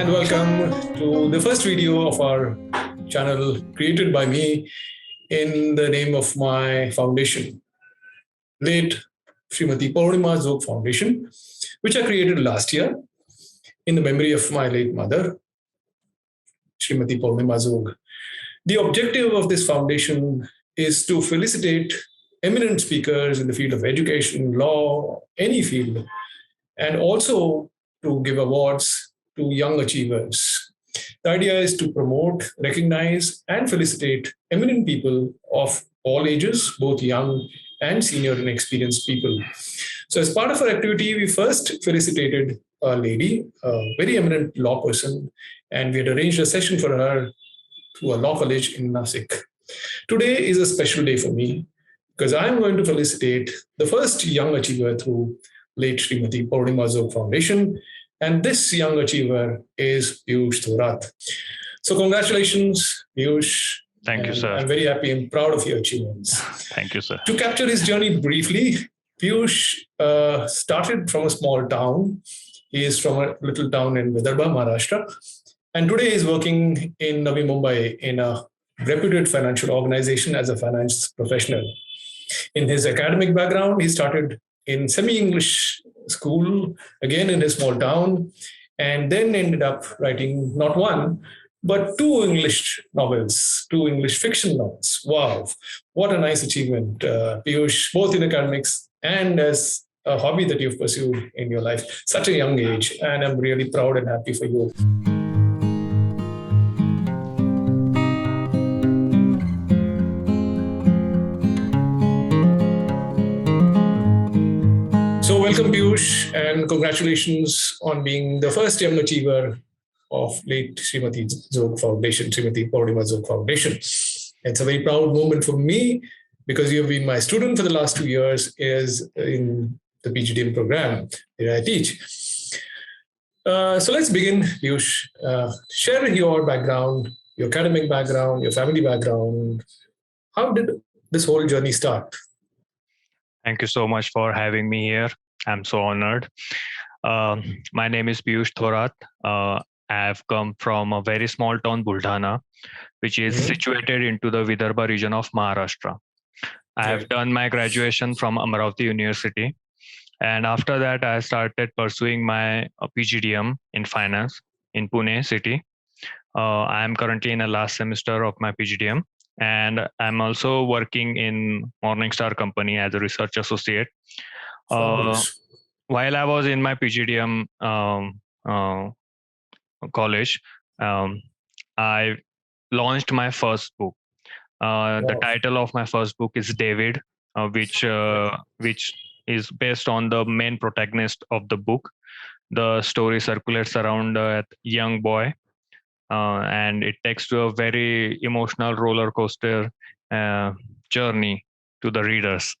and welcome to the first video of our channel created by me in the name of my foundation, late Srimati AbhinavDJog Foundation, which I created last year in the memory of my late mother, Srimati AbhinavDJog. The objective of this foundation is to felicitate eminent speakers in the field of education, law, any field, and also to give awards to young achievers. The idea is to promote, recognize, and felicitate eminent people of all ages, both young and senior and experienced people. So, as part of our activity, we first felicitated a lady, a very eminent law person, and we had arranged a session for her to a law college in Nasik. Today is a special day for me because I'm going to felicitate the first young achiever through late Srimati AbhinavDJog Foundation. And this young achiever is Piyush Thorat. So congratulations, Piyush. Thank you, sir. I'm very happy and proud of your achievements. Thank you, sir. To capture his journey briefly, Piyush started from a small town. He is from a little town in Vidarbha, Maharashtra. And today he's working in Navi Mumbai in a reputed financial organization as a finance professional. In his academic background, he started in semi-English school, again in his small town, and then ended up writing not one, but two English novels, two English fiction novels. Wow, what a nice achievement, Piyush, both in academics and as a hobby that you've pursued in your life, such a young age, and I'm really proud and happy for you. So welcome, Piyush, and congratulations on being the first young achiever of late Srimati AbhinavDJog Foundation, Srimati AbhinavDJog Foundation. It's a very proud moment for me because you've been my student for the last 2 years is in the PGDM program that I teach. So let's begin, Piyush. Share your background, your academic background, your family background. How did this whole journey start? Thank you so much for having me here. I'm so honored. My name is Piyush Thorat. I have come from a very small town, Buldhana, which is situated into the Vidarbha region of Maharashtra. I have done my graduation from Marathi University. And after that, I started pursuing my PGDM in finance in Pune city. I am currently in the last semester of my PGDM. And I'm also working in Morningstar company as a research associate. While I was in my PGDM college, I launched my first book. The title of my first book is David, which is based on the main protagonist of the book. The story circulates around a young boy. And it takes to a very emotional roller coaster journey to the readers.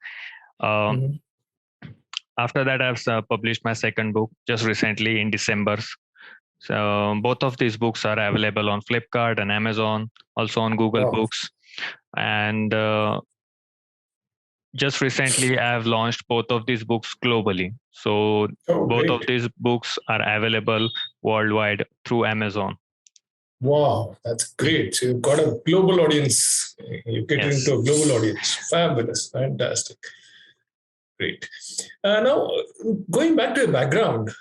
After that, I've published my second book just recently in December. So both of these books are available on Flipkart and Amazon, also on Google Books. And just recently, I've launched both of these books globally. So both of these books are available worldwide through Amazon. Wow, that's great. So you've got a global audience. You're catering to a global audience. Fabulous. Fantastic. Great. Now, going back to your background,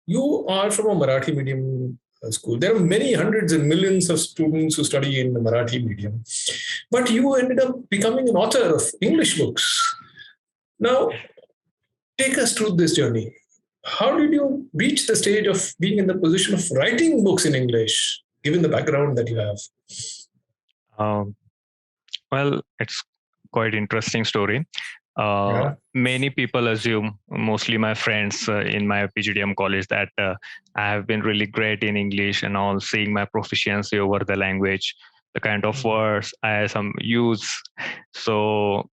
you are from a Marathi Medium School. There are many hundreds and millions of students who study in the Marathi medium. But you ended up becoming an author of English books. Now, take us through this journey. How did you reach the stage of being in the position of writing books in English, given the background that you have? Well, it's quite interesting story. Many people assume, mostly my friends in my PGDM college, that I have been really great in English and all, seeing my proficiency over the language, the kind of words I use. So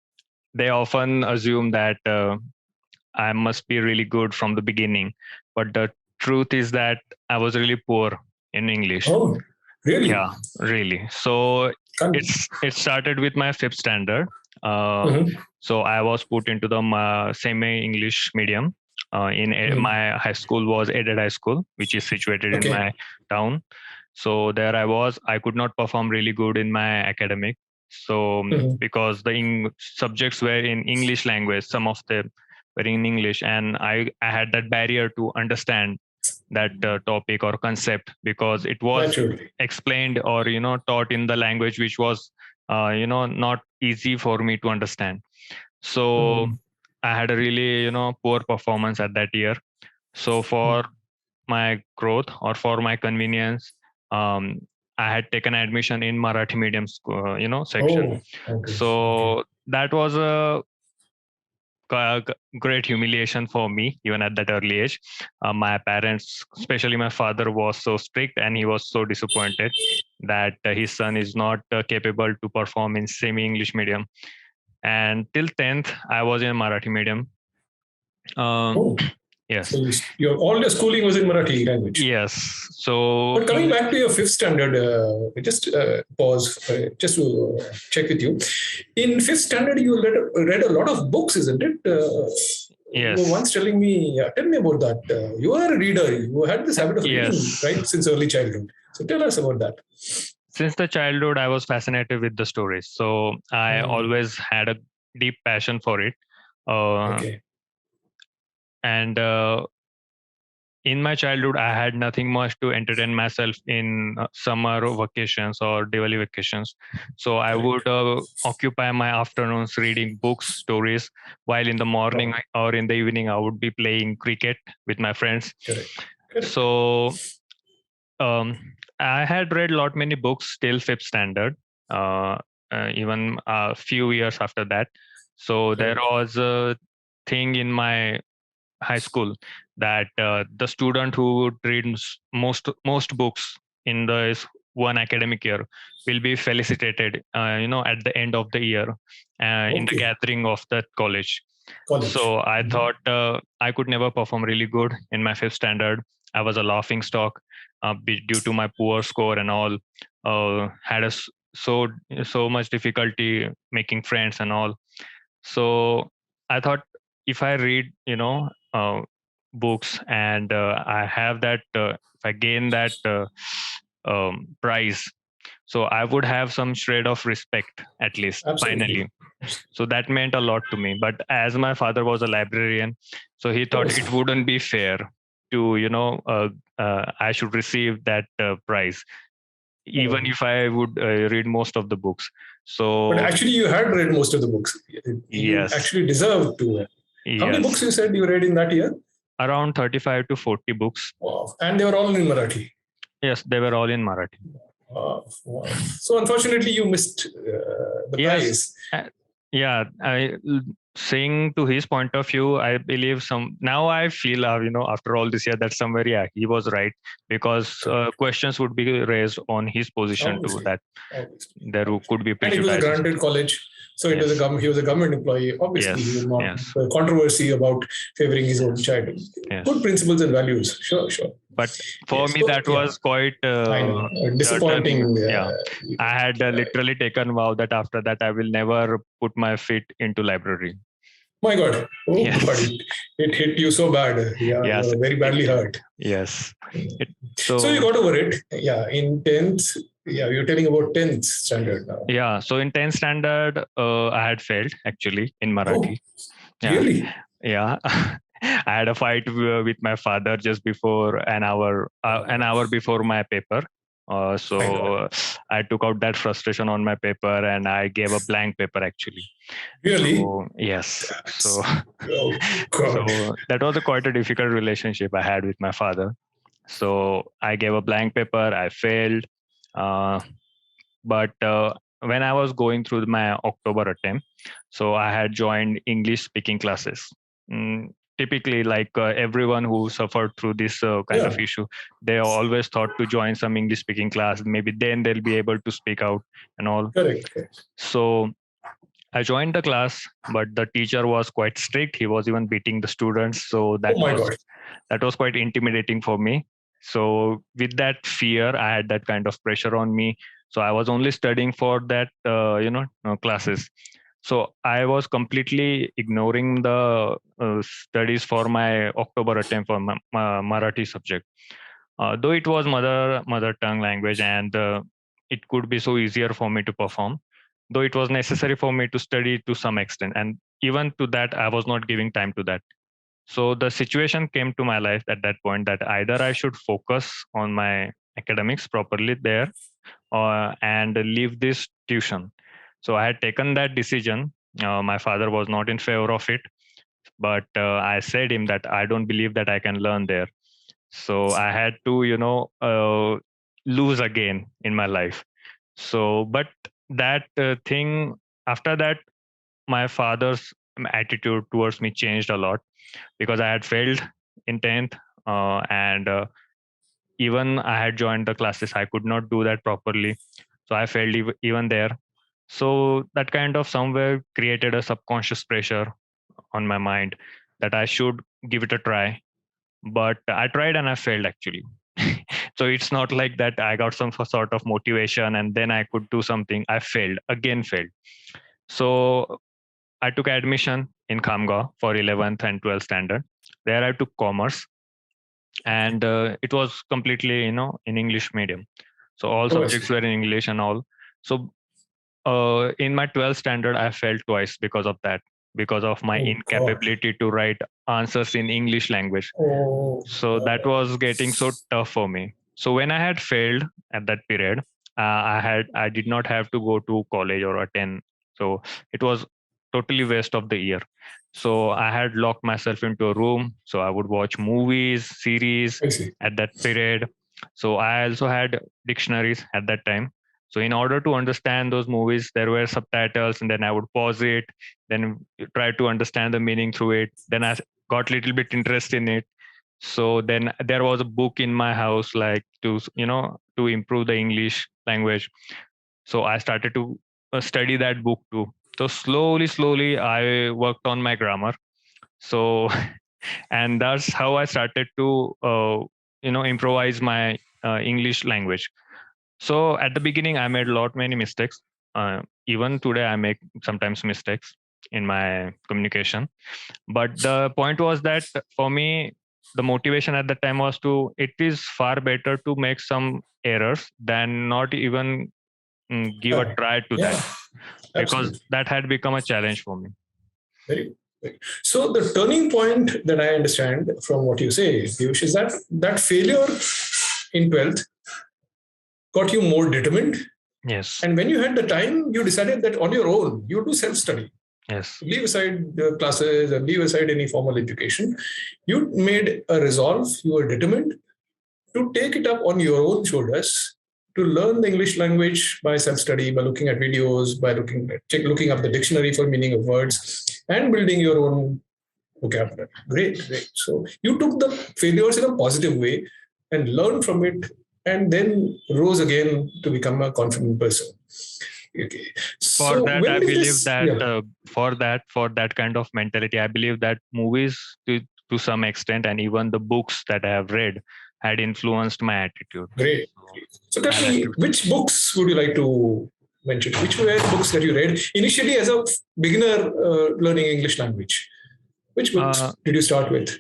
they often assume that I must be really good from the beginning. But the truth is that I was really poor in English. Oh, really? Yeah, really. So it started with my 5th standard. So I was put into the semi-English medium My high school was aided high school, which is situated in my town. So there I could not perform really good in my academic. So because the subjects were in English language, some of them were in English, and I had that barrier to understand that topic or concept, because it was explained or taught in the language which was not easy for me to understand. So I had a really poor performance at that year. So for my growth or for my convenience, I had taken admission in Marathi Medium School, section. So that was a great humiliation for me, even at that early age. My parents, especially my father, was so strict, and he was so disappointed that his son is not capable to perform in semi-English medium. And till 10th, I was in Marathi medium. Yes. So all your schooling was in Marathi language. Yes. So, but coming back to your 5th standard, just pause, just to check with you. In 5th standard, you read a lot of books, isn't it? Yes. You were once telling me, tell me about that. You are a reader. You had this habit of reading, right, since early childhood. So tell us about that. Since the childhood, I was fascinated with the stories. So I always had a deep passion for it. And in my childhood, I had nothing much to entertain myself in summer vacations or Diwali vacations. So I would occupy my afternoons reading books, stories, while in the morning or in the evening, I would be playing cricket with my friends. So I had read many books till 5th standard, even a few years after that. So there was a thing in my high school that the student who would read most books in the one academic year will be felicitated at the end of the year in the gathering of that college. So I thought I could never perform really good in my 5th standard. I was a laughing stock due to my poor score and all. Had so much difficulty making friends and all. So I thought, if I read books and I have that if I gain that prize, so I would have some shred of respect, at least. Finally. So that meant a lot to me. But as my father was a librarian, so he thought it wouldn't be fair to I should receive that prize, even if I would read most of the books. So, but actually, you had read most of the books. You actually deserved to. How many books you said you read in that year? Around 35 to 40 books. Wow. And they were all in Marathi? Yes, they were all in Marathi. Wow. So unfortunately, you missed the prize. Saying to his point of view, I believe now I feel, after all this year, that somewhere, he was right, because questions would be raised on his position too, that there could be prejudice. And it was a granted college. So it was he was a government employee. Obviously, he would not controversy about favoring his own child. Good principles and values. Sure. But for me, that was quite disappointing. I had literally taken vow that after that, I will never put my feet into library. My God. God. It hit you so bad. Yeah, you were very badly hurt. Yes. So you got over it. Yeah, in 10th. Yeah, you're telling about 10th standard now. Yeah, so in 10th standard, I had failed, actually, in Marathi. Really? Yeah. I had a fight with my father just before an hour before my paper. So I took out that frustration on my paper and I gave a blank paper, actually. Really? So, yes. So that was quite a difficult relationship I had with my father. So I gave a blank paper. I failed. But when I was going through my October attempt, so I had joined English speaking classes. Typically, like everyone who suffered through this kind of issue, they always thought to join some English speaking class. Maybe then they'll be able to speak out and all. Correct. So I joined the class, but the teacher was quite strict. He was even beating the students. So that was quite intimidating for me. So with that fear, I had that kind of pressure on me. So I was only studying for that, classes. So I was completely ignoring the studies for my October attempt for my Marathi subject. Though it was mother tongue language, and it could be so easier for me to perform, though it was necessary for me to study to some extent, and even to that I was not giving time to that. So the situation came to my life at that point that either I should focus on my academics properly there, and leave this tuition. So I had taken that decision. My father was not in favor of it, but I said him that I don't believe that I can learn there. So I had to, lose again in my life. So, but that thing, after that, my father's attitude towards me changed a lot, because I had failed in 10th, and even I had joined the classes, I could not do that properly. So I failed even there. So that kind of somewhere created a subconscious pressure on my mind that I should give it a try. But I tried and I failed actually. So it's not like that I got some sort of motivation and then I could do something. I failed, again failed. So I took admission in Khamgaon for 11th and 12th standard. There I took commerce, and it was completely, in English medium. So all Oh, I see. subjects were in English and all. So in my 12th standard, I failed twice because of that, because of my Oh, God. incapability to write answers in English language. Oh, So that God. was getting so tough for me. So when I had failed at that period, I did not have to go to college or attend. So it was totally waste of the year. So I had locked myself into a room. So I would watch movies, series I see. at that period. So I also had dictionaries at that time. So in order to understand those movies, there were subtitles, and then I would pause it, then try to understand the meaning through it. Then I got a little bit interest in it. So then there was a book in my house, like to improve the English language. So I started to study that book too. So slowly I worked on my grammar. So and that's how I started to improvise my English language. So at the beginning I made many mistakes. Even today I make sometimes mistakes in my communication. But the point was that for me, the motivation at that time was to, it is far better to make some errors than not even give a try to that, Yeah, because absolutely. that had become a challenge for me. Very good. So the turning point that I understand from what you say, Piyush, is that that failure in 12th got you more determined. Yes. And when you had the time, you decided that on your own, you do self-study. Yes. Leave aside the classes and leave aside any formal education. You made a resolve, you were determined to take it up on your own shoulders, to learn the English language by self-study, by looking at videos, by looking up the dictionary for meaning of words, and building your own vocabulary. Great, great. So you took the failures in a positive way and learned from it, and then rose again to become a confident person. Okay. For So that, when I did believe this? that Yeah. for that kind of mentality, I believe that movies to some extent, and even the books that I have read, had influenced my attitude. Great. So So tell I had me, to. which books would you like to mention? Which were books that you read initially as a beginner learning English language? Which Uh, books did you start with?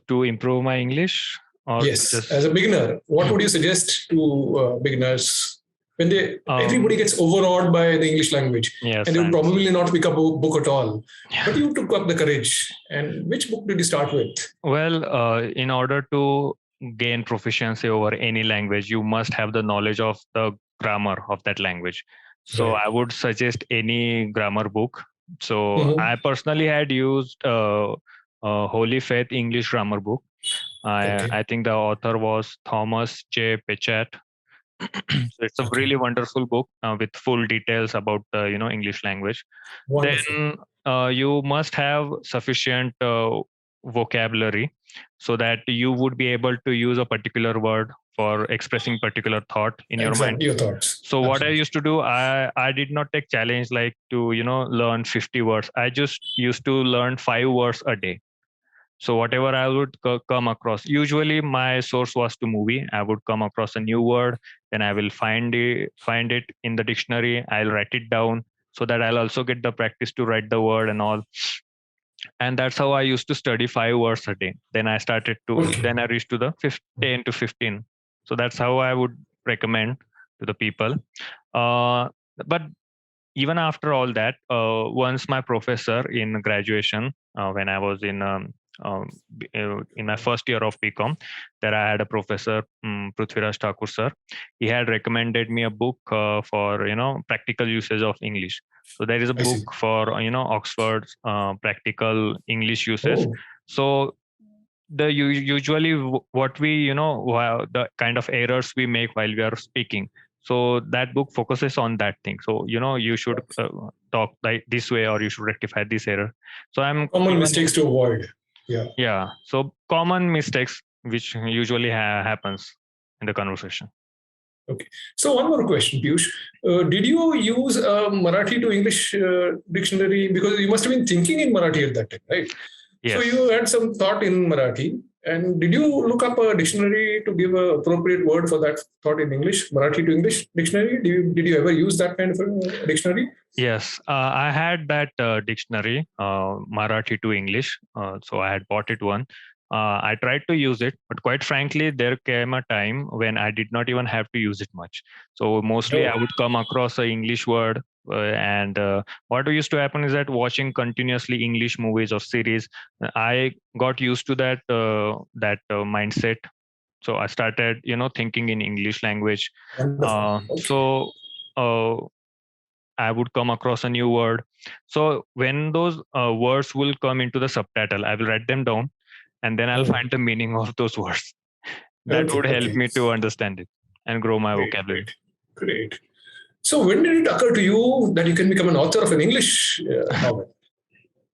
to improve my English, or to Yes, as just a beginner, what would you suggest to beginners when they everybody um gets overawed by the English language and yes, they I would understood. probably not pick up a book at all? But Yeah. you took up the courage. And which book did you start with? Well, in order to gain proficiency over any language, you must have the knowledge of the grammar of that language. So Right. I would suggest any grammar book. So Mhm. I personally had used Holy Faith English grammar book. I Okay. think the author was Thomas J. Pechat. So it's a Okay. really wonderful book with full details about the English language. Wonderful. Then you must have sufficient vocabulary, so that you would be able to use a particular word for expressing particular thought in your mind. Exactly. Your thoughts. So what I Absolutely. used to do, I did not take challenge like to learn 50 words. I just used to learn 5 words a day. So whatever I would come across, usually my source was to movie. I would come across a new word, then I will find it in the dictionary. I'll write it down. so that I'll also get the practice to write the word and all. And that's how I used to study 5 hours a day. Then I started to, Okay. then I reached to the 10 to 15. So that's how I would recommend to the people. But even after all that, once my professor in graduation, when I was in my first year of BCom, there I had a professor, Prithviraj Thakur sir. He had recommended me a book for practical usage of English. So there is a I book see. for Oxford's practical English uses. Oh, So usually what we the kind of errors we make while we are speaking, so that book focuses on that thing. So you should talk like this way, or you should rectify this error. So I'm common even mistakes to avoid. Yeah. yeah, so common mistakes which usually happens in the conversation. Okay. So one more question, Piyush. Did you use a Marathi to English dictionary? Because you must have been thinking in Marathi at that time, right? So Yes. you had some thought in Marathi. And did you look up a dictionary to give an appropriate word for that thought in English, Marathi to English dictionary? Did you ever use that kind of a dictionary? Yes, I had that dictionary, Marathi to English. So I had bought it one. I tried to use it, but quite frankly, there came a time when I did not even have to use it much. So mostly I Oh, would come across a English word, and what used to happen is that watching continuously English movies or series, I got used to that mindset. So I started, thinking in English language. wonderful. Okay. So. I would come across a new word. So when those words will come into the subtitle, I will write them down, and then I'll Oh, find the meaning of those words. That okay. would help Okay. me to understand it and grow my Great. vocabulary. Great. Great. So when did it occur to you that you can become an author of an English novel?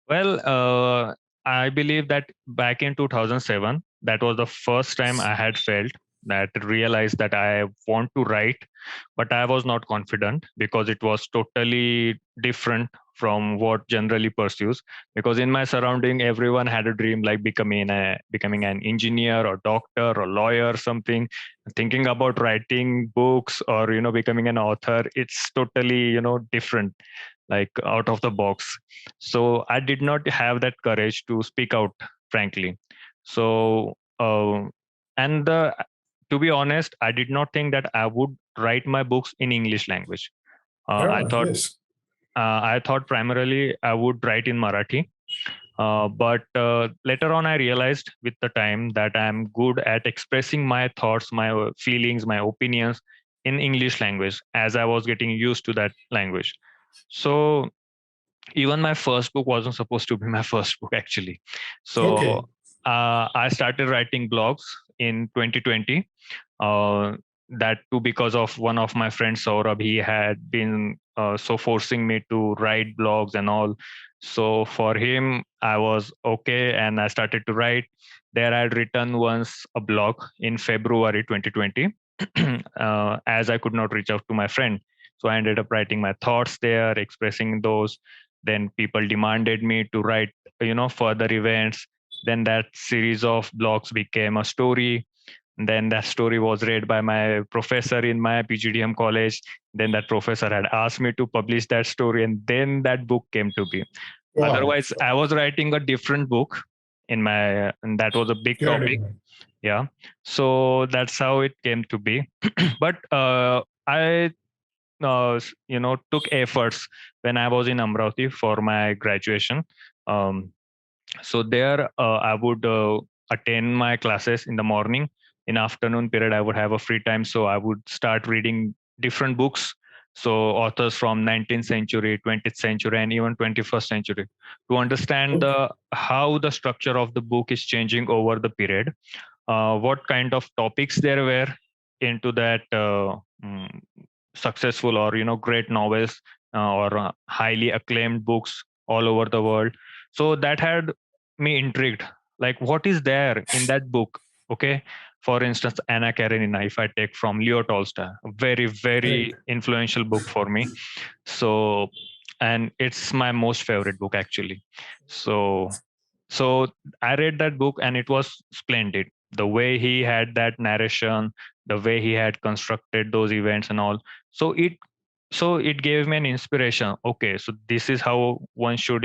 Well, I believe that back in 2007, that was the first time I had felt that realized that I want to write, but I was not confident because it was totally different from what generally pursues. Because in my surrounding, everyone had a dream like becoming an engineer or doctor or lawyer, something. Thinking about writing books or becoming an author, it's totally different, like out of the box. So I did not have that courage to speak out, frankly. So and to be honest, I did not think that I would write my books in English language. uh, i Ah, thought yes. I thought primarily I would write in Marathi. But later on, I realized with the time that I'm good at expressing my thoughts, my feelings, my opinions in English language, as I was getting used to that language. So even my first book wasn't supposed to be my first book, actually. So Okay. I started writing blogs in 2020. uh, that too because of one of my friends, Saurabh. He had been so forcing me to write blogs and all. So for him, I was okay, and I started to write. There I had written once a blog in February 2020. As I could not reach out to my friend, so I ended up writing my thoughts there, expressing those. Then people demanded me to write further events. Then that series of blogs became a story. Then that story was read by my professor in my PGDM college. Then that professor had asked me to publish that story, and then that book came to be. Wow. Otherwise, I was writing a different book and that was a big Got topic. it. Yeah. So that's how it came to be. But I took efforts when I was in Amravati for my graduation. Um, so there, I would attend my classes in the morning. In afternoon period, I would have a free time, so I would start reading different books. So authors from 19th century, 20th century, and even 21st century, to understand Okay. how the structure of the book is changing over the period, what kind of topics there were into that successful or great novels or highly acclaimed books all over the world. So that had me intrigued, like what is there in that book. Okay, for instance, Anna Karenina, if I take from Leo Tolstoy, a very Right. very influential book for me. So, and it's my most favorite book, actually. So so I read that book, and it was splendid. The way he had that narration, the way he had constructed those events and all. So it So it gave me an inspiration. Okay, so this is how one should,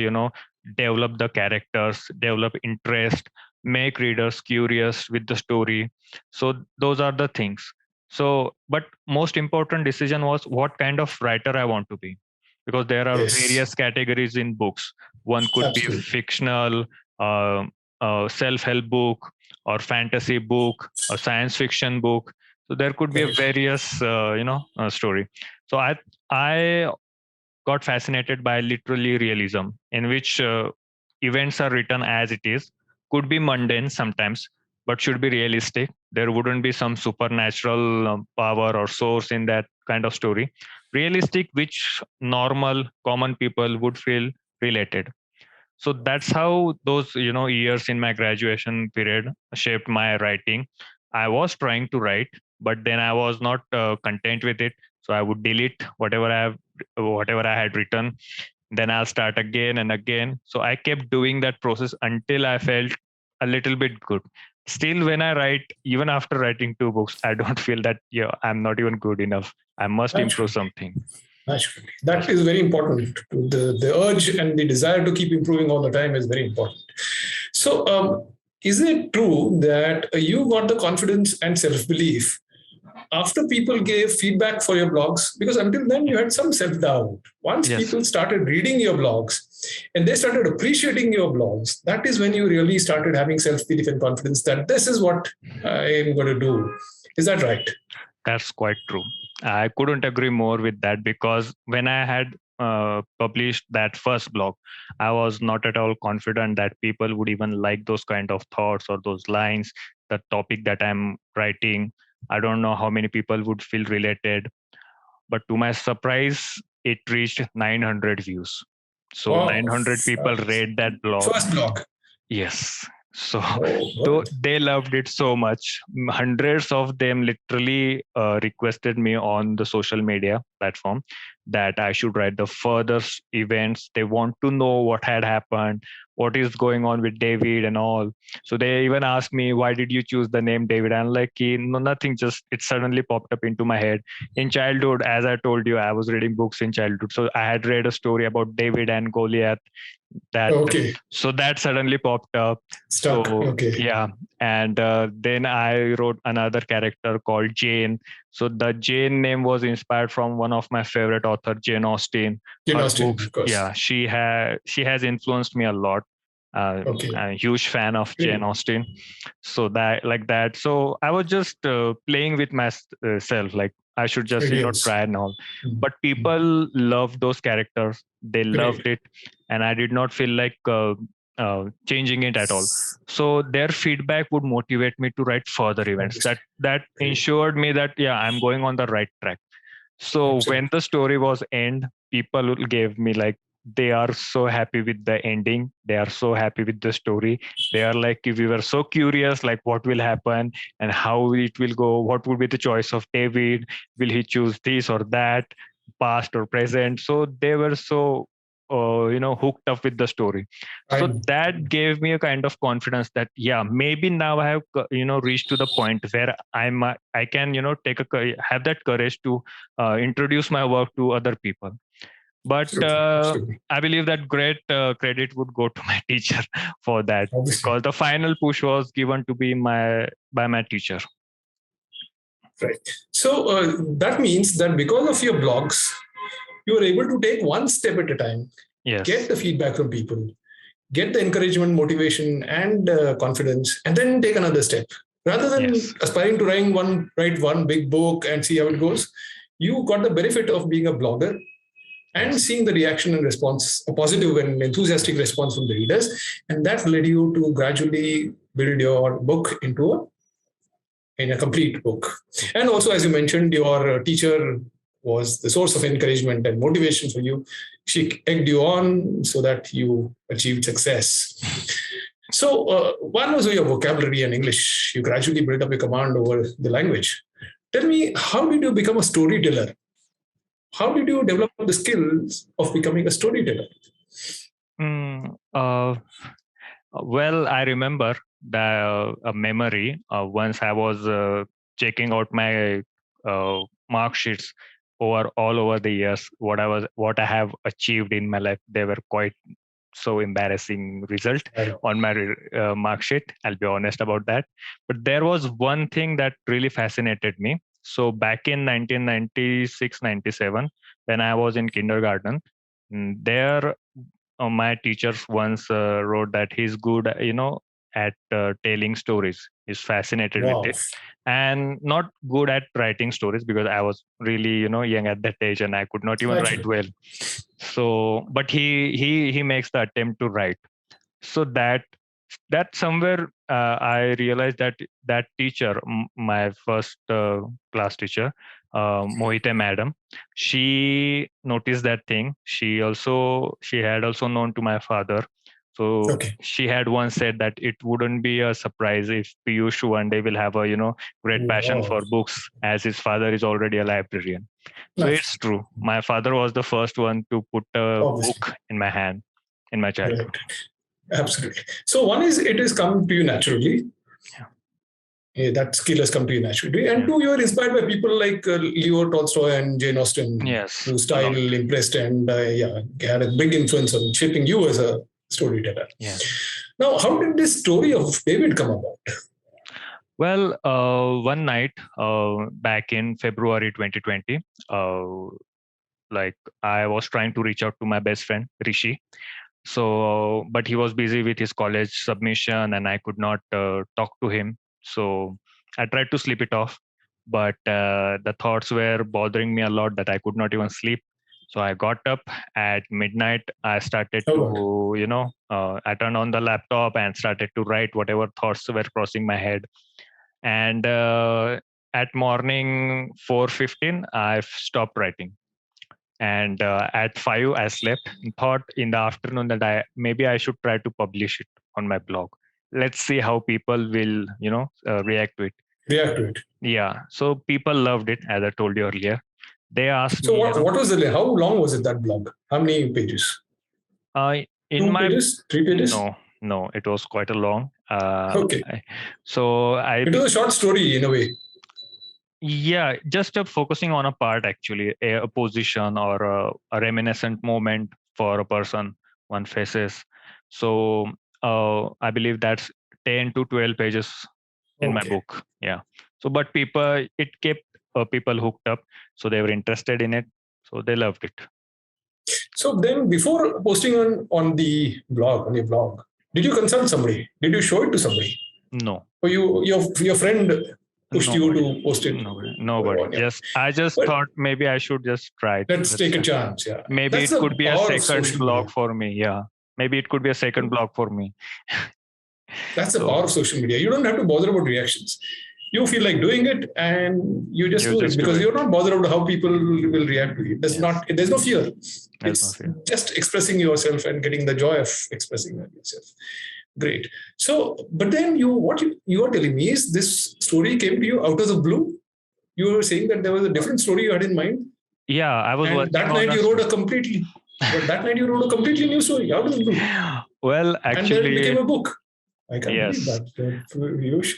develop the characters, develop interest, make readers curious with the story. So those are the things. So, but most important decision was what kind of writer I want to be, because there are Yes, various categories in books. One could be absolutely. fictional, uh, self-help book, or fantasy book, or science fiction book. So there could be a Correct. various, story. So I got fascinated by literary realism, in which events are written as it is, could be mundane sometimes, but should be realistic. There wouldn't be some supernatural power or source in that kind of story. Realistic, which normal, common people would feel related. So that's how those years in my graduation period shaped my writing. I was trying to write, but then I was not content with it, so I would delete whatever I had written, then I'll start again and again. So I kept doing that process until I felt a little bit good. Still, when I write, even after writing 2 books, I don't feel that I'm not even good enough. I must improve Naturally. something. Naturally. That is very important. The urge and the desire to keep improving all the time is very important. So, is it true that you got the confidence and self belief after people gave feedback for your blogs? Because until then, you had some self doubt. Once Yes. people started reading your blogs and they started appreciating your blogs, that is when you really started having self belief and confidence that this is what I am going to do. Is that right? That's quite true. I couldn't agree more with that, because when I had published that first blog, I was not at all confident that people would even like those kind of thoughts or those lines, the topic that I'm writing. I don't know how many people would feel related, but to my surprise, it reached 900 views. So Wow. 900 people read that blog. First blog. Yes. So Oh, though good. they loved it so much, hundreds of them literally requested me on the social media platform that I should write the further events. They want to know what had happened, what is going on with David and all. So they even asked me, why did you choose the name David? I'm like, no, nothing, just it suddenly popped up into my head. In childhood, as I told you, I was reading books in childhood. So I had read a story about David and Goliath, that Okay. so that suddenly popped up. Stuck. So Okay. yeah, and then I wrote another character called Jane. So the Jane name was inspired from one of my favorite author, Jane Austen. Jane Her Austen, books, of course. yeah, she has influenced me a lot. Okay. I'm a huge fan of Jane Great. Austen. So that, like that, so I was just playing with myself, like I should just Ideas. try and all. Mm. But people loved those characters, they loved Great. it, and I did not feel like changing it at all. So their feedback would motivate me to write further events. Obviously. That Great. ensured me that yeah, I'm going on the right track. So when Absolutely. the story was end, people gave me like, they are so happy with the ending. They are so happy with the story. They are like, if we were so curious, like what will happen and how it will go. What would be the choice of David? Will he choose this or that, past or present? So they were so hooked up with the story. So I that gave me a kind of confidence that yeah, maybe now I have reached to the point where I can have that courage to introduce my work to other people. But absolutely. Absolutely. I believe that great credit would go to my teacher for that, Obviously. because the final push was given to be by my teacher. Right. So that means that because of your blogs, you were able to take one step at a time, get Yes. the feedback from people, get the encouragement, motivation, and confidence, and then take another step. Rather than Yes. aspiring to write one big book and see how it goes, you got the benefit of being a blogger and Yes. seeing the reaction and response, a positive and enthusiastic response from the readers, and that led you to gradually build your book into a complete book. And also, as you mentioned, your teacher was the source of encouragement and motivation for you. She egged you on so that you achieved success. So, one was your vocabulary and English. You gradually built up a command over the language. Tell me, how did you become a storyteller? How did you develop the skills of becoming a storyteller? Mm, well, I remember a memory. Once I was checking out my mark sheets all over the years, what I have achieved in my life, they were quite so embarrassing result on my mark sheet. I'll be honest about that. But there was one thing that really fascinated me. So back in 1996-97, when I was in kindergarten, there my teachers once wrote that he's good, at telling stories. He's fascinated with it, and not good at writing stories because I was really, young at that age and I could not even write well. So, but he makes the attempt to write. So that somewhere I realized that teacher, my first class teacher, Mohite madam, she noticed that thing. She had also known to my father. So she had once said that it wouldn't be a surprise if Piyush one day will have a great passion for books, as his father is already a librarian. So it's true. My father was the first one to put a book in my hand in my childhood. Absolutely. So one is it has come to you naturally. That skill has come to you naturally. And two, you're inspired by people like Leo Tolstoy and Jane Austen, whose style impressed and had a big influence on shaping you as a storyteller. Now, how did this story of David come about? Well, one night back in February 2020, I was trying to reach out to my best friend, Rishi. So, but he was busy with his college submission and I could not talk to him. So I tried to sleep it off, but the thoughts were bothering me a lot that I could not even sleep. So I got up at midnight. I started to, I turned on the laptop and started to write whatever thoughts were crossing my head. And at morning 4:15, I stopped writing. And at 5 I slept and thought in the afternoon that maybe I should try to publish it on my blog. Let's see how people will react to it. Yeah, so people loved it, as I told you earlier. They asked me, what was the how long was it, that blog? How many pages? In 2 pages? 3 pages? No, it was quite a long. Okay. It was a short story in a way. Yeah, just focusing on a part, actually, a position or a reminiscent moment for a person one faces. So I believe that's 10 to 12 pages in my book. Yeah. So, but it kept people hooked up. So they were interested in it. So they loved it. So then before posting on your blog, did you consult somebody? Did you show it to somebody? No. Or your friend pushed you to post it? Nobody. I just thought maybe I should just try it. Let's take a chance. Yeah. Maybe it could be a second blog for me. Yeah. Maybe it could be a second blog for me. That's the power of social media. You don't have to bother about reactions. You feel like doing it and you just do it because you're not bothered about how people will react to it. There's no fear. It's just expressing yourself and getting the joy of expressing yourself. Great. So, but then what you are telling me is this story came to you out of the blue. You were saying that there was a different story you had in mind. Yeah, I was. And that night you wrote a completely new story out of the blue. Well, actually, and then it became a book. I can't believe that, Piyush.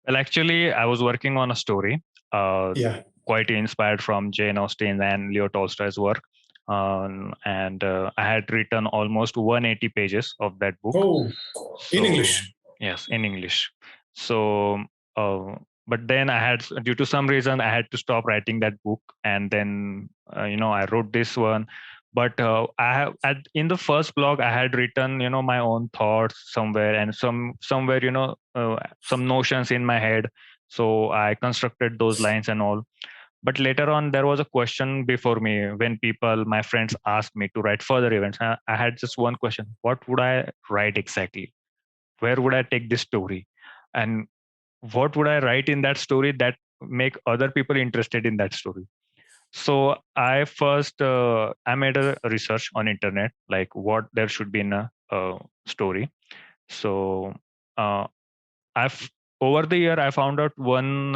Well, actually, I was working on a story. Quite inspired from Jane Austen and Leo Tolstoy's work. And I had written almost 180 pages of that book. In English? Yes, in English. So, but then due to some reason, I had to stop writing that book. And then, I wrote this one. But in the first blog, I had written, my own thoughts somewhere and somewhere, some notions in my head. So I constructed those lines and all. But later on, there was a question before me when my friends asked me to write further events. I had just one question: what would I write exactly? Where would I take this story? And what would I write in that story that make other people interested in that story? So I first I made a research on internet, like what there should be in a story. So over the year I found out one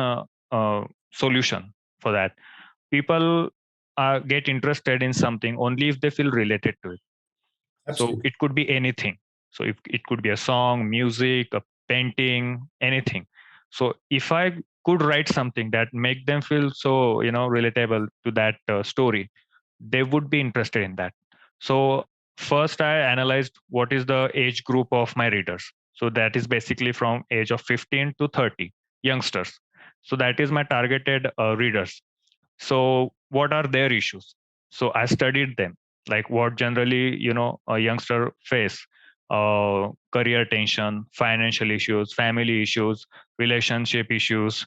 solution for that. People get interested in something only if they feel related to it. Absolutely. So it could be anything. So it could be a song, music, a painting, anything. So if I could write something that make them feel so relatable to that story, they would be interested in that. So first I analyzed what is the age group of my readers. So that is basically from age of 15 to 30 youngsters. So that is my targeted readers. So what are their issues? So I studied them, like what generally a youngster face: career tension, financial issues, family issues, relationship issues,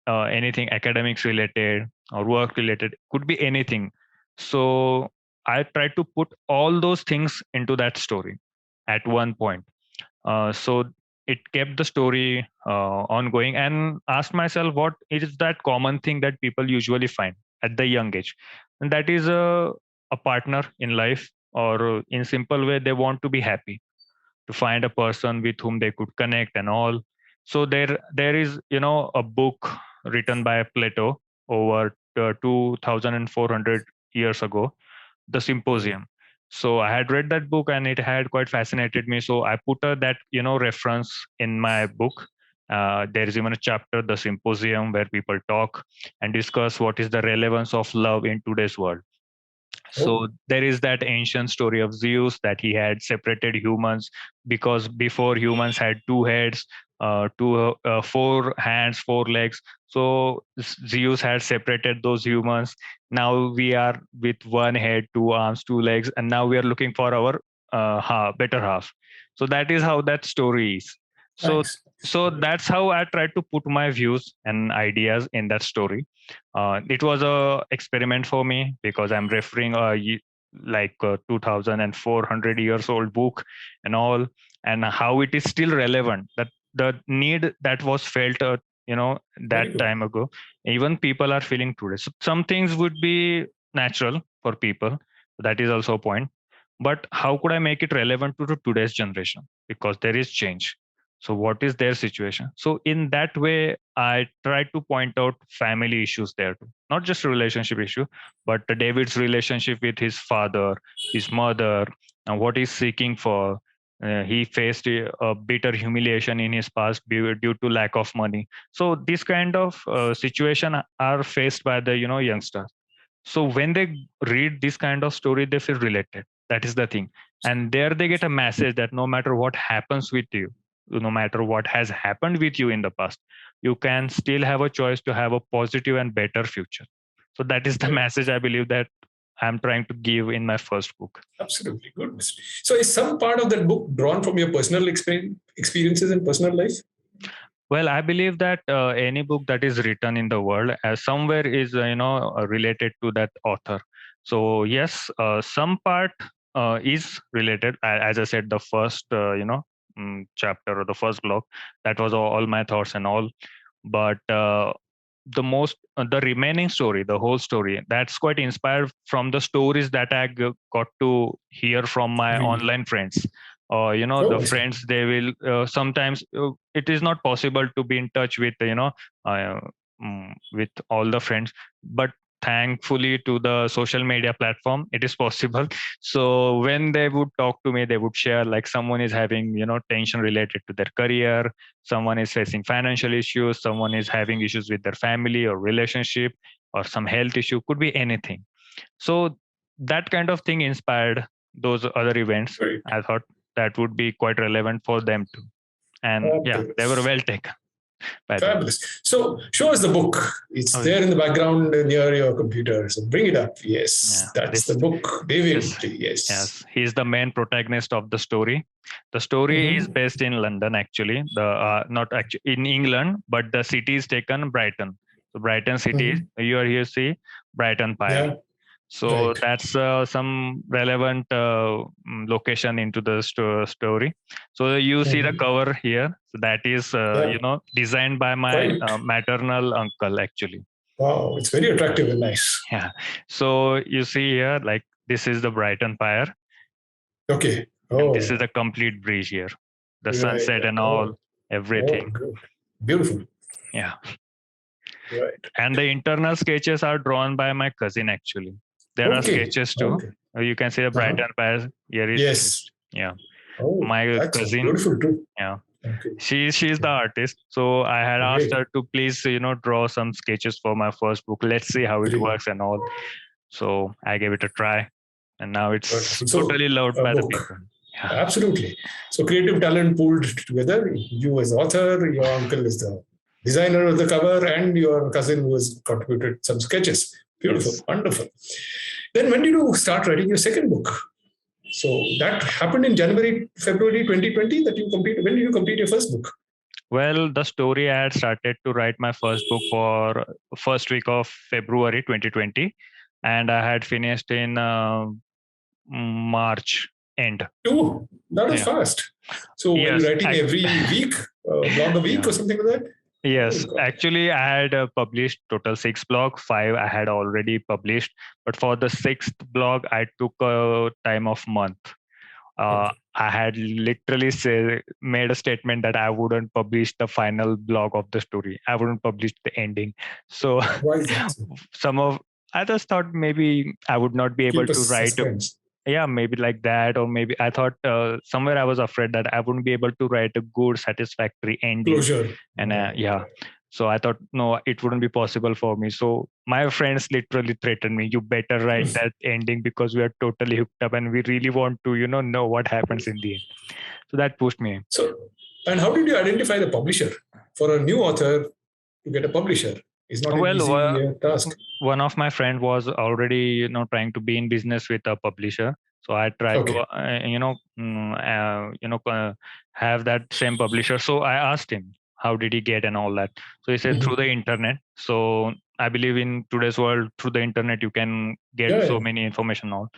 anything academics related or work related, could be anything. So I tried to put all those things into that story at one point. So it kept the story ongoing, and asked myself what is that common thing that people usually find at the young age. And that is a partner in life, or in simple way, they want to be happy, to find a person with whom they could connect and all. So there is a book written by Plato over 2400 years ago, the Symposium. So I had read that book and it had quite fascinated me. So I put that reference in my book. There is even a chapter, the Symposium, where people talk and discuss what is the relevance of love in today's world. So there is that ancient story of Zeus, that he had separated humans, because before humans had two heads, four hands, four legs. So Zeus had separated those humans. Now we are with one head, two arms, two legs, and now we are looking for our better half. So that is how that story is. So Nice. so that's how I tried to put my views and ideas in that story. It was a experiment for me, because I'm referring like 2,400 years old book and all, and how it is still relevant. That the need that was felt, Very that good. time ago, even people are feeling today. So some things would be natural for people. That is also a point. But how could I make it relevant to today's generation? Because there is change. So what is their situation? So in that way, I try to point out family issues there too, not just relationship issue, but David's relationship with his father, his mother, and what he's seeking for. He faced a bitter humiliation in his past due to lack of money. So this kind of situation are faced by the youngsters. So when they read this kind of story, they feel related. That is the thing. And there they get a message that no matter what happens with you, no matter what has happened with you in the past, you can still have a choice to have a positive and better future. So that is the message I believe that I'm trying to give in my first book. Absolutely good. So is some part of that book drawn from your personal experiences and personal life? Well, I believe that any book that is written in the world somewhere is related to that author. So yes, some part is related. As I said, the first chapter or the first block, that was all my thoughts and all. But the remaining story, the whole story, that's quite inspired from the stories that I got to hear from my online friends. Or the friends, they will sometimes it is not possible to be in touch with uh, with all the friends, but thankfully to the social media platform it is possible. So when they would talk to me, they would share, like, someone is having tension related to their career, someone is facing financial issues, someone is having issues with their family or relationship, or some health issue, could be anything. So that kind of thing inspired those other events. Right. I thought that would be quite relevant for them too. And yeah, they were well taken. Fabulous. So show us the book. It's there in the background near your computer. So bring it up. Yes, that's the book. David. Yes. He's the main protagonist of the story. The story is based in London, actually. Not actually in England, but the city is taken Brighton. So Brighton city, you see Brighton Pyre. Yeah. So that's some relevant location into the story. So you see the cover here. So that is designed by my maternal uncle, actually. Wow, it's very attractive and nice. Yeah. So you see here, like, this is the Brighton Pyre. Okay. And this is the complete bridge here. The sunset and all, everything. Beautiful. Yeah. Right. And the internal sketches are drawn by my cousin, actually. There are sketches too. You can see the Brighton Pyre. Here is yes. Yeah. Oh, my that's cousin. beautiful too. Yeah. She's the artist. So I had asked her to please, draw some sketches for my first book. Let's see how it works and all. So I gave it a try, and now it's totally loved by the people. Yeah. Absolutely. So creative talent pulled together. You as author, your uncle is the designer of the cover, and your cousin who has contributed some sketches. Beautiful, wonderful. Then when did you start writing your second book? So that happened in February 2020 that you completed. When did you complete your first book? Well, the story I had started to write my first book for first week of February 2020, and I had finished in March end. Oh, that is fast. So were you writing every week, blog a week or something like that? Yes, actually, I had published total 6 blogs. 5 I had already published, but for the 6th blog, I took a time of month. I had literally made a statement that I wouldn't publish the final blog of the story. I wouldn't publish the ending. So why is that? I just thought maybe I would not be able to write. Maybe like that, or maybe I thought somewhere I was afraid that I wouldn't be able to write a good, satisfactory ending. Closure. And so I thought, no, it wouldn't be possible for me. So my friends literally threatened me, you better write that ending because we are totally hooked up and we really want to, know what happens in the end. So that pushed me. So, and how did you identify the publisher? For a new author to get a publisher is not an easy task. One of my friends was already, trying to be in business with a publisher. So I tried to, have that same publisher. So I asked him, how did he get and all that? So he said through the internet. So I believe in today's world, through the internet, you can get so many information on.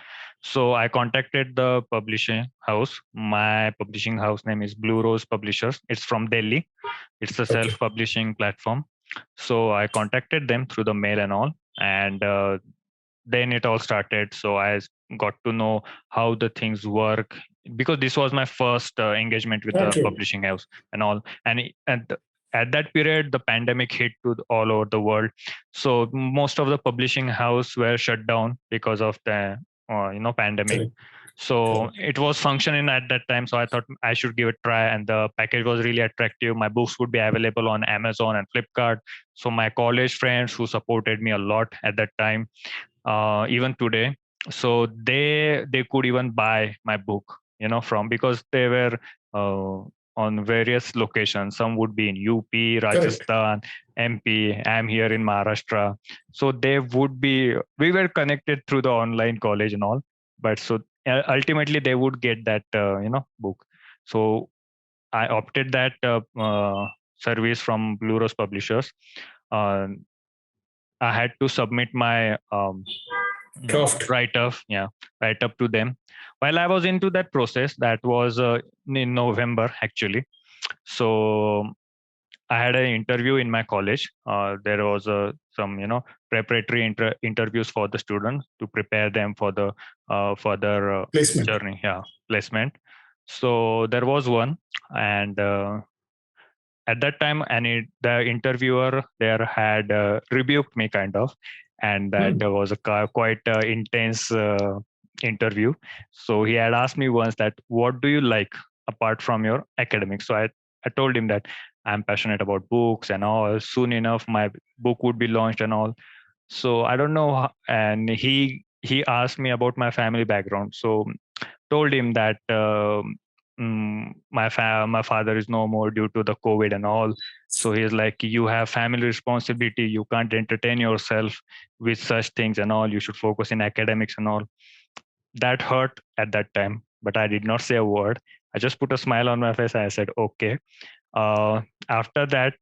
So I contacted the publishing house. My publishing house name is Blue Rose Publishers. It's from Delhi. It's a self-publishing platform. So I contacted them through the mail and all. And then it all started. So I got to know how the things work, because this was my first engagement with the publishing house and all. And at that period, the pandemic hit to all over the world. So most of the publishing house were shut down because of the pandemic. So it was functioning at that time. So I thought I should give it a try, and the package was really attractive. My books would be available on Amazon and Flipkart. So my college friends who supported me a lot at that time, even today, so they could even buy my book, because they were on various locations. Some would be in UP, Rajasthan, MP. I'm here in Maharashtra. So we were connected through the online college and all. But so ultimately they would get that, book. So I opted that service from Blue Rose Publishers. I had to submit my write-up to them. While I was into that process, that was in November actually. So I had an interview in my college. There was some preparatory interviews for the students to prepare them for the further journey, placement. So there was one, and at that time, the interviewer there had rebuked me kind of, and that was a quite intense interview. So he had asked me once that, what do you like apart from your academics? So I told him that I'm passionate about books and all. Soon enough, my book would be launched and all. So I don't know. And he asked me about my family background. So told him that my father is no more due to the COVID and all. So he's like, you have family responsibility. You can't entertain yourself with such things and all. You should focus in academics and all. That hurt at that time, but I did not say a word. I just put a smile on my face. I said, okay. After that,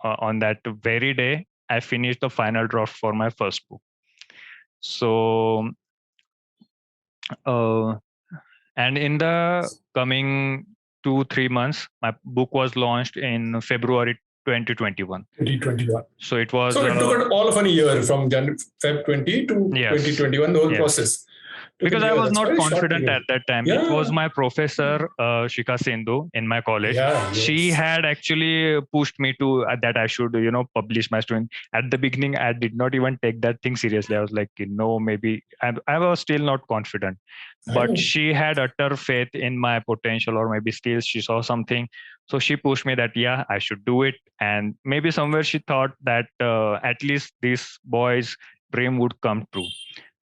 on that very day, I finished the final draft for my first book. So, and in the coming 2-3 months, my book was launched in February 2021. 2021. So it was. So it took all of a year from Feb 20 to 2021, the whole process. Because I hear. was That's not very short confident period. at that time. Yeah. It was my professor, Shika Sindhu, in my college. Yeah, She yes. had actually pushed me to that I should, publish my story. At the beginning, I did not even take that thing seriously. I was like, maybe I was still not confident. I But know. she had utter faith in my potential or maybe skills. She saw something. So she pushed me that, yeah, I should do it. And maybe somewhere she thought that at least this boy's dream would come true. Very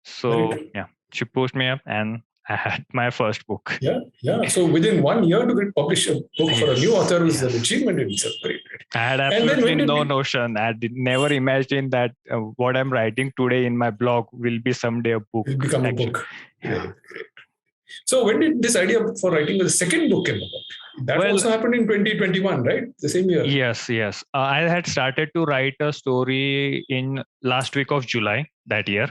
So true. yeah, she pushed me up and I had my first book. Yeah. So within 1 year to get publish a book for a new author is an achievement in itself. Great. I had And then absolutely when did no you- notion. I did never imagine that what I'm writing today in my blog will be someday a book. It'll become actually. a book. Yeah. Great. So when did this idea for writing the second book come about? That also happened in 2021, right? The same year. Yes. I had started to write a story in last week of July that year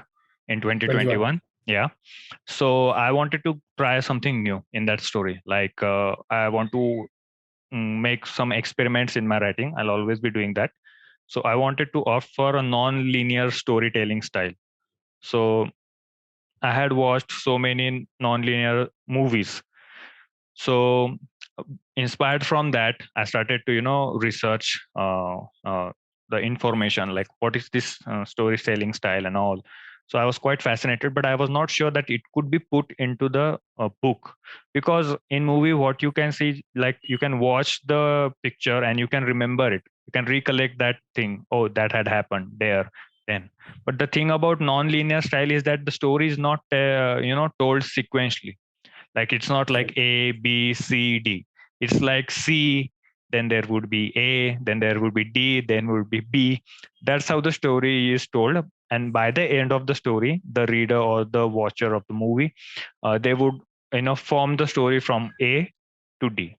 in 2021. Yeah. So I wanted to try something new in that story. Like I want to make some experiments in my writing. I'll always be doing that. So I wanted to opt for a non-linear storytelling style. So I had watched so many non-linear movies. So inspired from that, I started to research the information, like what is this storytelling style and all. So I was quite fascinated, but I was not sure that it could be put into the book, because in movie what you can see, like you can watch the picture and you can remember it, you can recollect that thing, oh, that had happened there then. But the thing about non-linear style is that the story is not told sequentially. Like it's not like A, B, C, D. It's like C, then there would be A, then there would be D, then would be B. That's how the story is told. And by the end of the story, the reader or the watcher of the movie, they would form the story from A to D.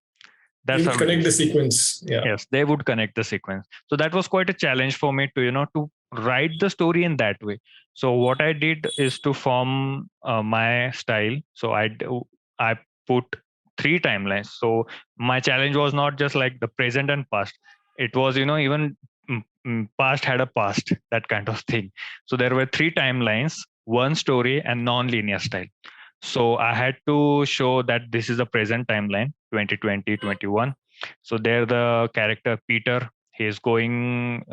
That's how connect the sequence. Yeah. Yes, they would connect the sequence. So that was quite a challenge for me to write the story in that way. So what I did is to form my style. So I put 3 timelines. So my challenge was not just like the present and past. It was even past had a past, that kind of thing. So there were 3 timelines, one story, and non-linear style. So I had to show that this is a present timeline, 2020, 21. So there the character Peter, he is going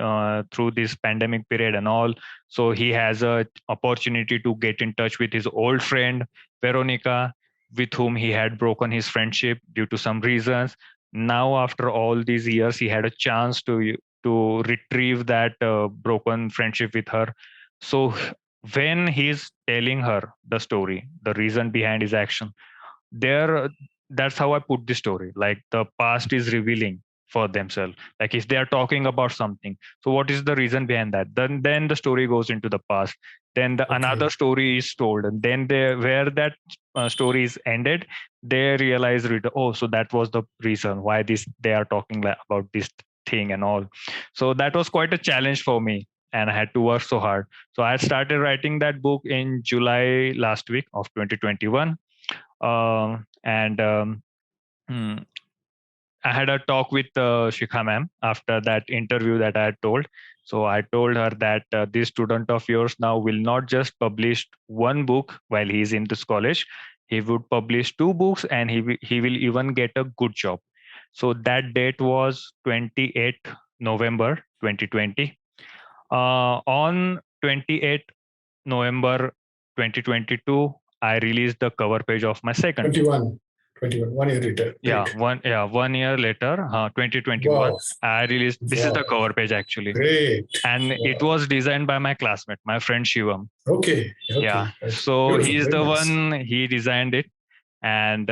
through this pandemic period and all. So he has a opportunity to get in touch with his old friend Veronica, with whom he had broken his friendship due to some reasons. Now after all these years, he had a chance to retrieve that broken friendship with her. So when he's telling her the story, the reason behind his action, there, that's how I put the story. Like the past is revealing for themselves. Like if they are talking about something, so what is the reason behind that? Then the story goes into the past. Then another story is told, and then where that story is ended, they realize, oh, so that was the reason why they are talking about this thing and all. So that was quite a challenge for me, and I had to work so hard. So I started writing that book in July last week of 2021. I had a talk with Shikha ma'am after that interview that I had told. So I told her that this student of yours now will not just publish one book while he is in this college. He would publish 2 books, and he will even get a good job. So that date was 28 November 2020. On 28 November 2022, I released the cover page of my second 21, 1 year later. Yeah, 1 year later, 2021, Wow. I released. This is the cover page actually. Great. And it was designed by my classmate, my friend Shivam. Okay. Yeah. So he's the one, he designed it. And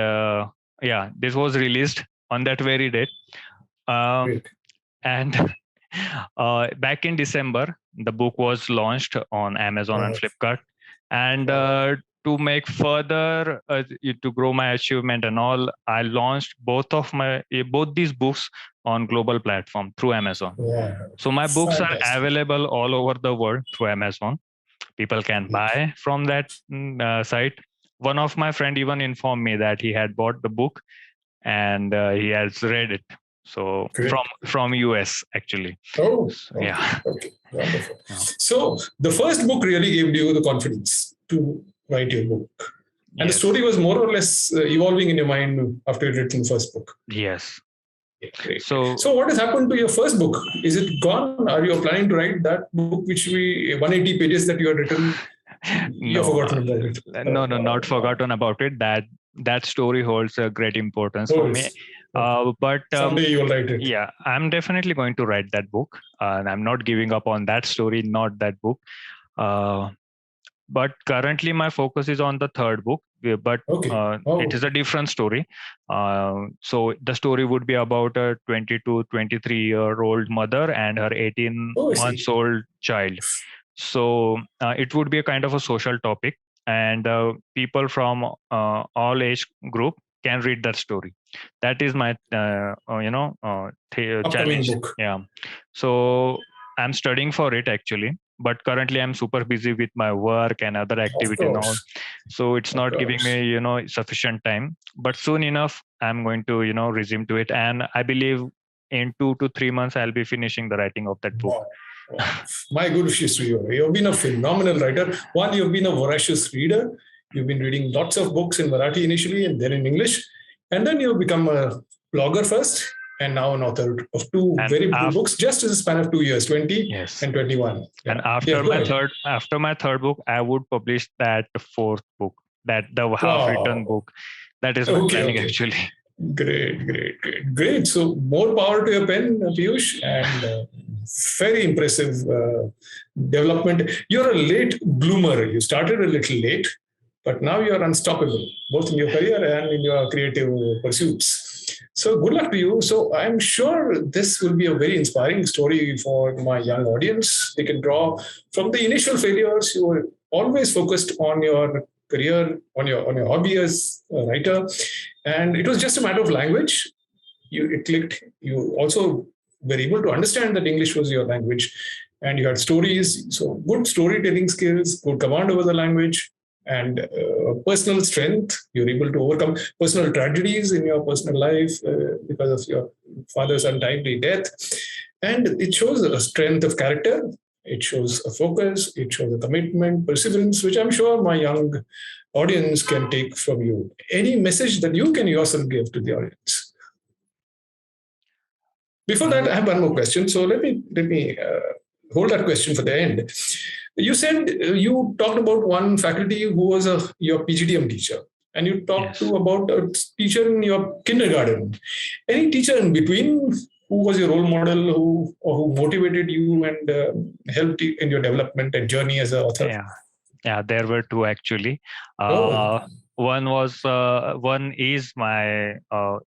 this was released on that very date. And back in December, the book was launched on Amazon and Flipkart. And to make further, to grow my achievement and all, I launched both these books on global platform through Amazon. So my books are available all over the world through Amazon. People can buy from that site. One of my friend even informed me that he had bought the book and he has read it. So from US actually. Yeah. Okay. Wonderful. So the first book really gave you the confidence to write your book. And the story was more or less evolving in your mind after you written the first book. Yes. Yeah, great. So what has happened to your first book? Is it gone? Are you planning to write that book, which 180 pages that you had written? You've forgotten about it. No, not forgotten about it. That story holds a great importance for me. But someday you will write it. Yeah, I'm definitely going to write that book, and I'm not giving up on that story, not that book. But currently, my focus is on the third book. But it is a different story. So the story would be about a 22, 23-year-old mother and her 18-month-old child. So it would be a kind of a social topic, and people from all age group can read that story. That is my challenge. Book. Yeah. So I'm studying for it actually, but currently I'm super busy with my work and other activity and all. So it's not giving me sufficient time. But soon enough, I'm going to resume to it, and I believe in 2 to 3 months I'll be finishing the writing of that book. Wow. My good wishes to you. You've been a phenomenal writer. One, you've been a voracious reader. You've been reading lots of books in Marathi initially and then in English. And then you've become a blogger first and now an author of two very good books just in a span of 2 years, 20 and 21. Yeah. And after my third book, I would publish that fourth book, the half-written book. That is my planning actually. Great. So more power to your pen, Piyush, and very impressive development. You're a late bloomer. You started a little late, but now you're unstoppable, both in your career and in your creative pursuits. So good luck to you. So I'm sure this will be a very inspiring story for my young audience. They can draw from the initial failures. You were always focused on your career, on your hobby as a writer, and it was just a matter of language. It clicked. You also were able to understand that English was your language, and you had stories. So good storytelling skills, good command over the language, and personal strength. You're able to overcome personal tragedies in your personal life because of your father's untimely death, and it shows a strength of character. It shows a focus, it shows a commitment, perseverance, which I'm sure my young audience can take from you. Any message that you can yourself give to the audience? Before that, I have one more question. So let me hold that question for the end. You said you talked about one faculty who was your PGDM teacher, and you talked about a teacher in your kindergarten. Any teacher in between who was your role model, who motivated you and helped you in your development and journey as an author? Yeah, there were two actually. One is my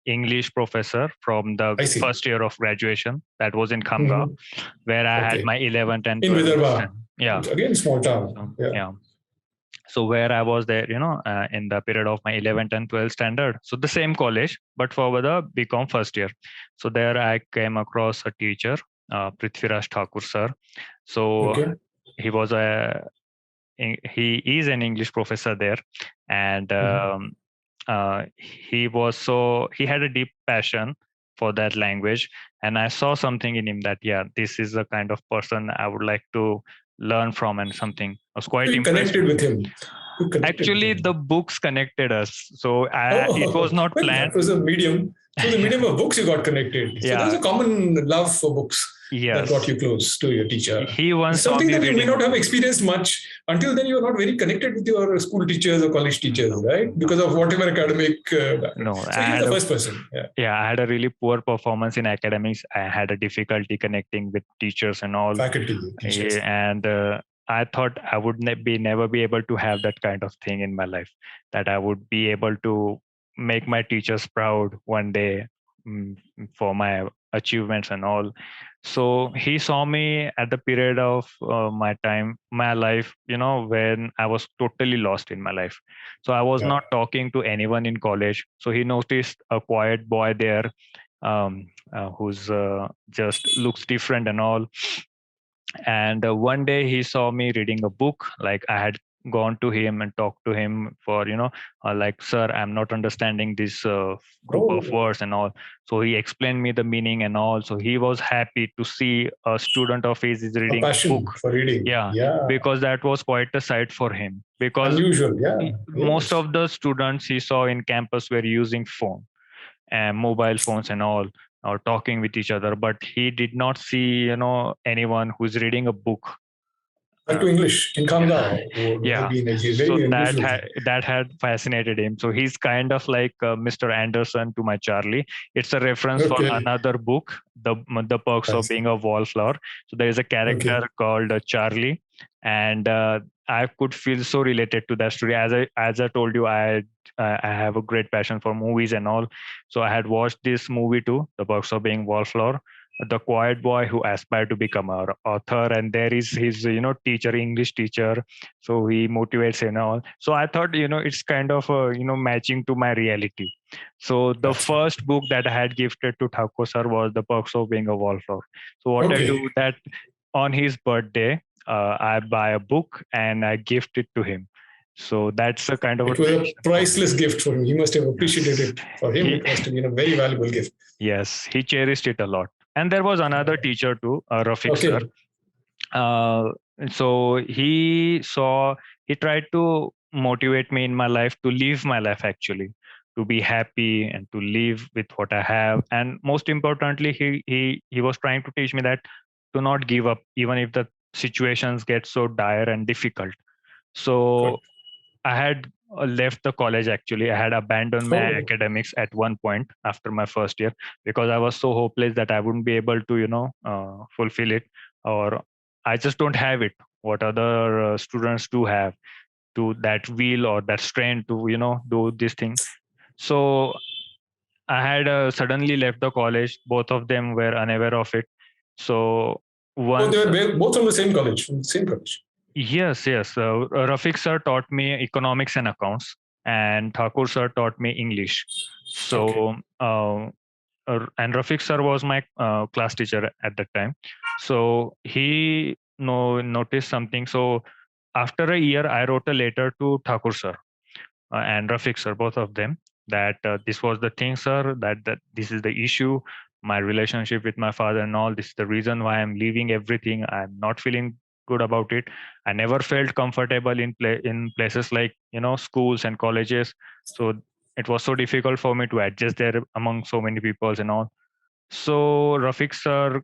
English professor from the first year of graduation. That was in Khamga, where I had my 11th and 12th. In Vidarbha. Yeah. Again, small town. Yeah. So where I was there, in the period of my 11th and 12th standard. So the same college, but for the BCom first year. So there I came across a teacher, Prithviraj Thakur sir. So he is an English professor there, and he had a deep passion for that language, and I saw something in him that this is the kind of person I would like to learn from, and something I was quite impressed. Connected with him. Actually, the books connected us, so it was not planned. That was a medium. So the medium of books you got connected. So there's a common love for books. That got you close to your teacher. He once something that you may not have experienced much. Until then, you were not very connected with your school teachers or college teachers, right? Because of whatever academic. No, so you're the first person. Yeah, I had a really poor performance in academics. I had a difficulty connecting with teachers and all. Faculty, teachers. And I thought I would never be able to have that kind of thing in my life. That I would be able to make my teachers proud one day for my achievements and all. So he saw me at the period of my life, when I was totally lost in my life. So I was not talking to anyone in college. So he noticed a quiet boy there who's just looks different and all. And one day he saw me reading a book. Like I had gone to him and talked to him for, like, sir, I'm not understanding this group of words and all. So he explained me the meaning and all. So he was happy to see a student of his is A reading a passion book. for reading. Yeah, Yeah. because that was quite a sight for him, because Unusual. Yeah. most Yes. of the students he saw in campus were using phone and mobile phones and all, or talking with each other, but he did not see, anyone who's reading a book. Back to English in Yeah, Kangaon would have yeah. been a So very unusual thing. that had fascinated him. So he's kind of like Mr. Anderson to my Charlie. It's a reference for Okay. another book, the Perks of Nice. Being a Wallflower. So there is a character Okay. called Charlie, and I could feel so related to that story. As I told you, I have a great passion for movies and all. So I had watched this movie too, The Perks of Being Wallflower, the quiet boy who aspired to become an author, and there is his teacher, English teacher. So he motivates and all. So I thought, it's kind of matching to my reality. So the Gotcha. first book that I had gifted to Thakur sir was The Perks of Being a Wallflower. So what I Okay. do that on his birthday, I buy a book and I gift it to him. So that's a kind of It a was a tradition. priceless gift for him. He must have appreciated Yes. it. For him, it must have been a very valuable gift. Yes, he cherished it a lot. And there was another teacher too, Rafiq sir. Okay. So he tried to motivate me in my life to live my life, actually, to be happy and to live with what I have. And most importantly, he was trying to teach me that to not give up, even if the situations get so dire and difficult. Good. So I had left the college, actually. I had abandoned my academics at one point after my first year, because I was so hopeless that I wouldn't be able to, fulfill it, or I just don't have it. What other students do have, to that will or that strength to, do this thing. So I had suddenly left the college. Both of them were unaware of it. So Oh, they once, were both from the same college. From the same college. yes, yes. Rafiq sir taught me economics and accounts, and Thakur sir taught me English. Okay. So, and Rafiq sir was my class teacher at that time. So he noticed something. So after a year, I wrote a letter to Thakur sir and Rafiq sir, both of them, that this was the thing, sir, that this is the issue, my relationship with my father and all. This is the reason why I'm leaving everything. I'm not feeling good about it. I never felt comfortable in places like schools and colleges. So it was so difficult for me to adjust there among so many people and all. So Rafiq sir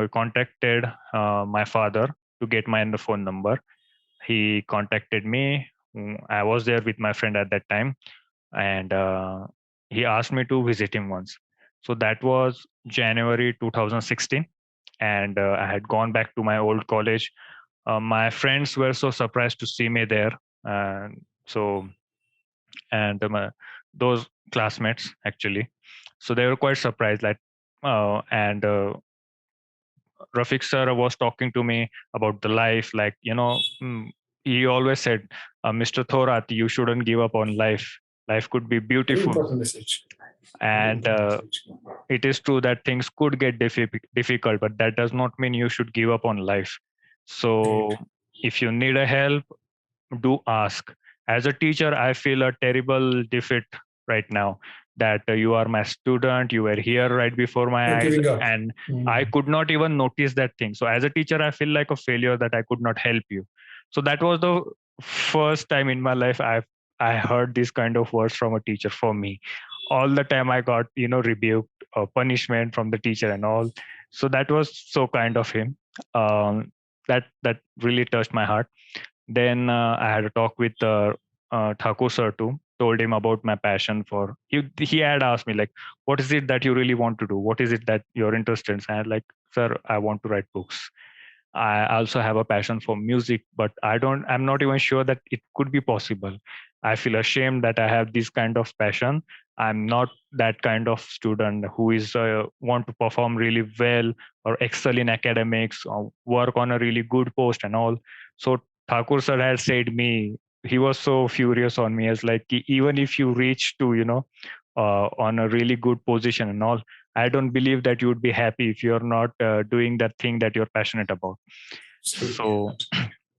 contacted my father to get my phone number. He contacted me. I was there with my friend at that time, and he asked me to visit him once. So that was January 2016, and I had gone back to my old college. My friends were so surprised to see me there, and so and those classmates, actually, so they were quite surprised. Like, and Rafiq sir was talking to me about the life, like, he always said, Mr. Thorat, you shouldn't give up on life. Life could be Very beautiful. important message. Very And important message. it is true that things could get difficult, but that does not mean you should give up on life. So if you need a help, do ask. As a teacher, I feel a terrible defeat right now, that you are my student, you were here right before my You're eyes, giving up. and I could not even notice that thing. So as a teacher, I feel like a failure that I could not help you. So that was the first time in my life I heard these kind of words from a teacher. For me, all the time I got rebuked, punishment from the teacher and all. So that was so kind of him. That really touched my heart. Then I had a talk with Thakur sir too. Told him about my passion for. He had asked me, like, what is it that you really want to do? What is it that you're interested in? So I had, like, sir, I want to write books. I also have a passion for music, but I'm not even sure that it could be possible. I feel ashamed that I have this kind of passion. I'm not that kind of student who is want to perform really well or excel in academics or work on a really good post and all. So Thakur sir has said me, he was so furious on me, as like, even if you reach to, on a really good position and all, I don't believe that you would be happy if you're not doing that thing that you're passionate about. Absolutely. So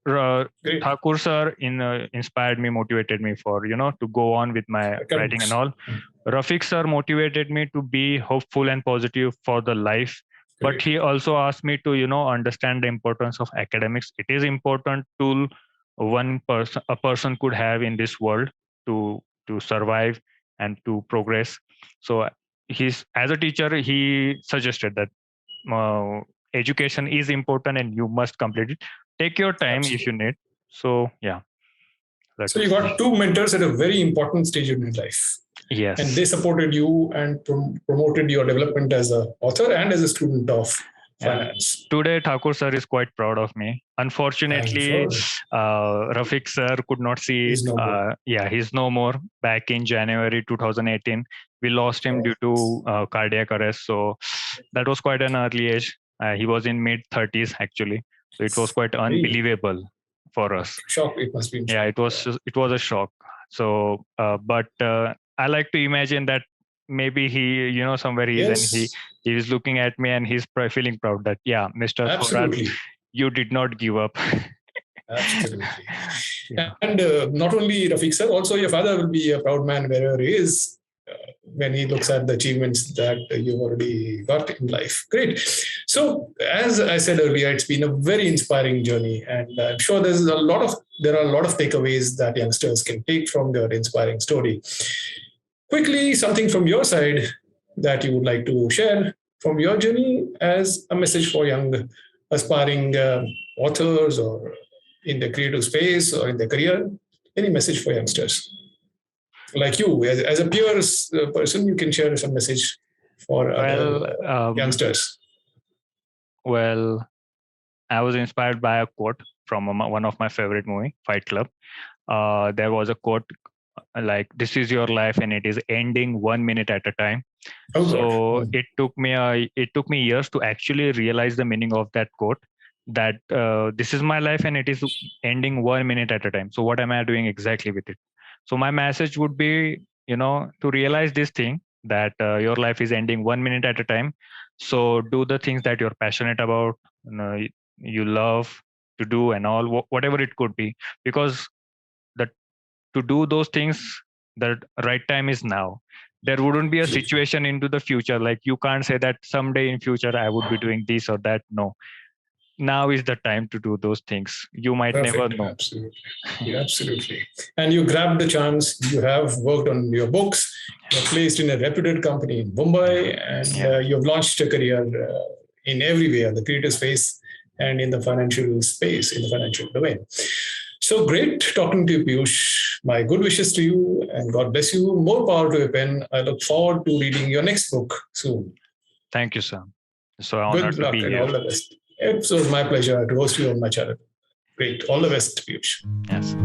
Great. Thakur sir inspired me, motivated me for to go on with my writing and all. Rafiq sir motivated me to be hopeful and positive for the life. But he also asked me to understand the importance of academics. It is important tool a person could have in this world to survive and to progress. So as a teacher, he suggested that education is important and you must complete it. Take your time if you need. So yeah. So you got two mentors at a very important stage in your life. Yes. And they supported you and promoted your development as an author and as a student of finance. Today, Thakur sir is quite proud of me. Unfortunately, Rafiq sir could not see he's it. He's no more. Back in January 2018, we lost him due to cardiac arrest. So that was quite an early age. He was in mid 30s actually. So it was quite unbelievable for us. Shock, it must be. Yeah, it was a shock. So, but I like to imagine that maybe he, somewhere he is and he is looking at me and he's feeling proud that, Mr. Thorat, you did not give up. Absolutely. And not only Rafiq sir, also your father will be a proud man wherever he is when he looks at the achievements that you've already got in life. Great. So, as I said earlier, it's been a very inspiring journey, and I'm sure there are a lot of takeaways that youngsters can take from your inspiring story. Quickly, something from your side that you would like to share from your journey as a message for young aspiring authors or in the creative space or in their career. Any message for youngsters? Like you, as a pure person, you can share some message for youngsters. Well, I was inspired by a quote from one of my favorite movie, Fight Club. There was a quote like, "This is your life, and it is ending 1 minute at a time." It took me years to actually realize the meaning of that quote. That this is my life, and it is ending 1 minute at a time. So what am I doing exactly with it? So my message would be, to realize this thing that your life is ending 1 minute at a time. So do the things that you're passionate about, you love to do and all, whatever it could be, because to do those things, the right time is now. There wouldn't be a situation into the future. Like you can't say that someday in future I would be doing this or that. No. Now is the time to do those things. You might never know. Absolutely. And you grabbed the chance. You have worked on your books. You're placed in a reputed company in Mumbai, and you've launched a career in everywhere, the creative space and in the financial space, in the financial domain. So great talking to you, Piyush. My good wishes to you, and God bless you. More power to your pen. I look forward to reading your next book soon. Thank you, sir. So honored to be here. All the best. It was my pleasure to host you on my channel. Great. All the best, Piyush. Yes.